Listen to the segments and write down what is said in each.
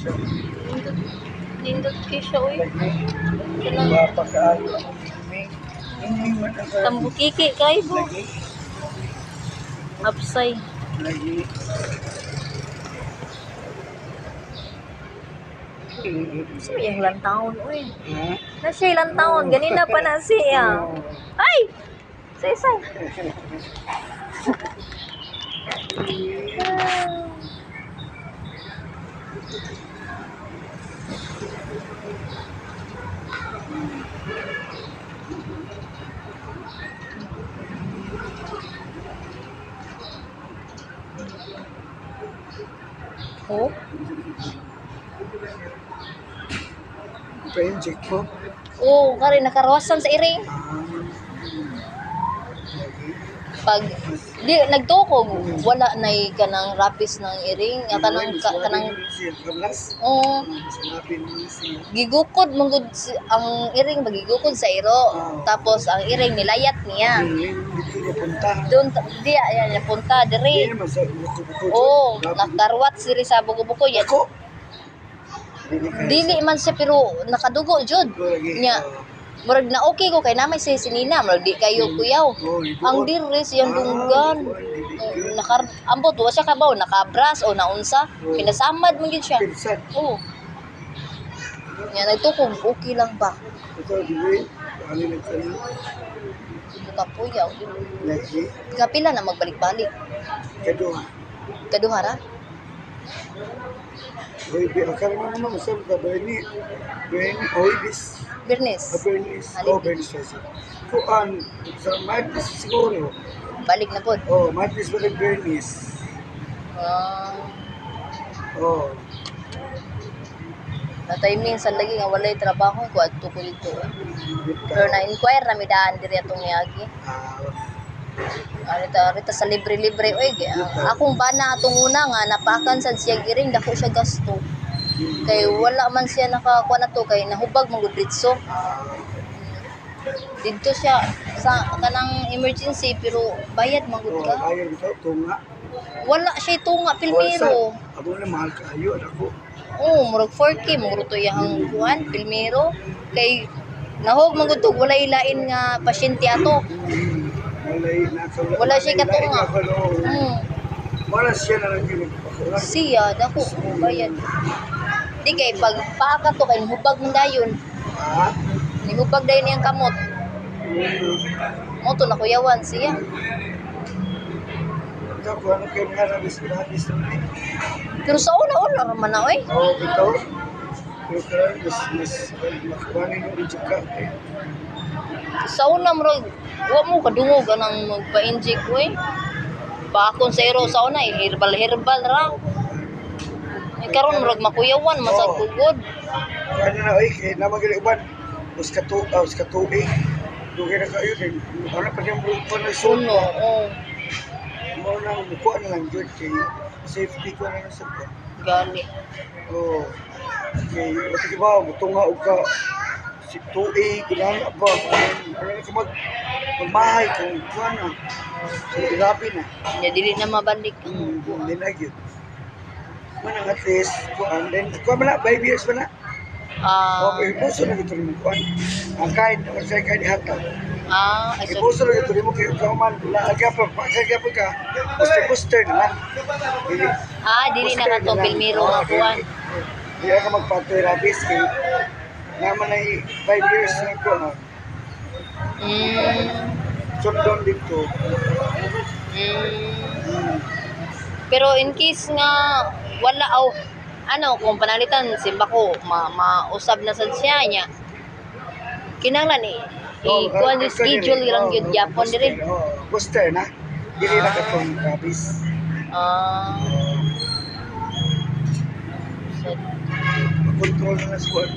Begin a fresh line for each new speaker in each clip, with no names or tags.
siya.
Nindot kayo siya, uy. Kanang
Wapa kaayo. Hindi man ang
tambukiki kayo po.
lagi.
Upside.
Lagi.
Sino yung ilang taon, uy?
Ha?
Na siya ilang taon. Ganina pa na siya.
Oo.
Ay! Say. Oh?
Pa-inject po.
Oo, kari nakarawasan sa iring.
Lagi.
Pag di nagtukog, wala na kanang rapis ng iring. Kanang oh, gigukod mangud ang iring magigukod sa iro. Tapos ang iring nilayat niya. Doon di ayan napunta diri. Oh, nakarwat siri sa bugo-bugo yan. Dili man siya pero nakadugo jud. Nya murag na okay ko kay namay si sinina, murag di kayo kuyaw. Ang diris yung dunggan. Ambot wa siya kabaw nakabras o naunsa. Pinasamad man gid siya. Oh. Nya nagtukog okay lang ba?
Ito dili ani nagkayo.
Kapuyaw.
Lagi.
Kapila na magbalik-balik. Kaduha ra?
Hoy, akala mo naman masal ka Bernie. Bis.
Bernes.
Bernice. Bernice. Kuan sa Martis siguro.
Balik na pod.
Martis balik Bernice.
Natay minsan lagi nga walay trabaho ko adto ko dito. Pero na-inquire na mi daan diri atong niagi. Arita sa libre-libre oy. Akong bana atong una nga napakan sad siya giring dako siya gasto. Kay wala man siya nakakuha na to kay nahubag man gud ditso. Dito siya sa kanang emergency pero bayad man gud ka.
Bayad ito tunga.
Wala siya tunga pilmero.
Abo na mahal kaayo ako.
Murag 4K murag to yang kuan pilmero kay nahog man gud to wala ilain nga pasyente ato. Wala siya katunga.
Wala siya na lang yun.
Siya dako bayad. Di kay pag paaka to kay hubag man dayon. Ni hubag dayon niyang kamot. Mo to nakuyawan siya.
Ako ano kayo nga nabis
Pero sa una raman na oy.
Ito. Pero karang mas makuhanin yung itsaka.
Sa una murag wa mo kadungog anang magpa-inject oy. Paakon sa iro sa una herbal ra. Karon murag makuyawan masag kugod.
Ano na oy kay namagili uban. Uska tuig. Dugay na kayo din. Ano pa yung grupo na
Suno.
Mo nang mukuha na lang jud kay safety ko na sa ko.
Gani.
Okay, kasi ba mutunga og ka si tuig kunan ba. Ano ka magmahay kung kuan na. So grabe na.
Nya dili na mabalik ang
Hindi na gyud. Manang at least kuan then kuan man 5 years pa na. Okay, puso na ito rin mo kuan. Ang kain, sa kain hataw. Ipuso lang ito rin mo kayo kauman. Lagya pa ka. Booster naman.
Dili na ka to pilmero nga kuan.
Hindi ka magpa-therapy kay naman ay 5 years na ko. Sundon dito.
Pero in case nga wala kung panalitan simba ko mausab na sad siya nya. Kinahanglan kuan yung schedule lang gyud Japon diri.
Booster na. Dili na ka tong rabies. Control na sa kuan.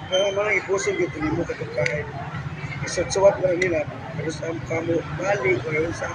Kaya mga ipuso dito ni mo katungkain. Isot-suwat lang nila. Pero sa kamo balik o yun sa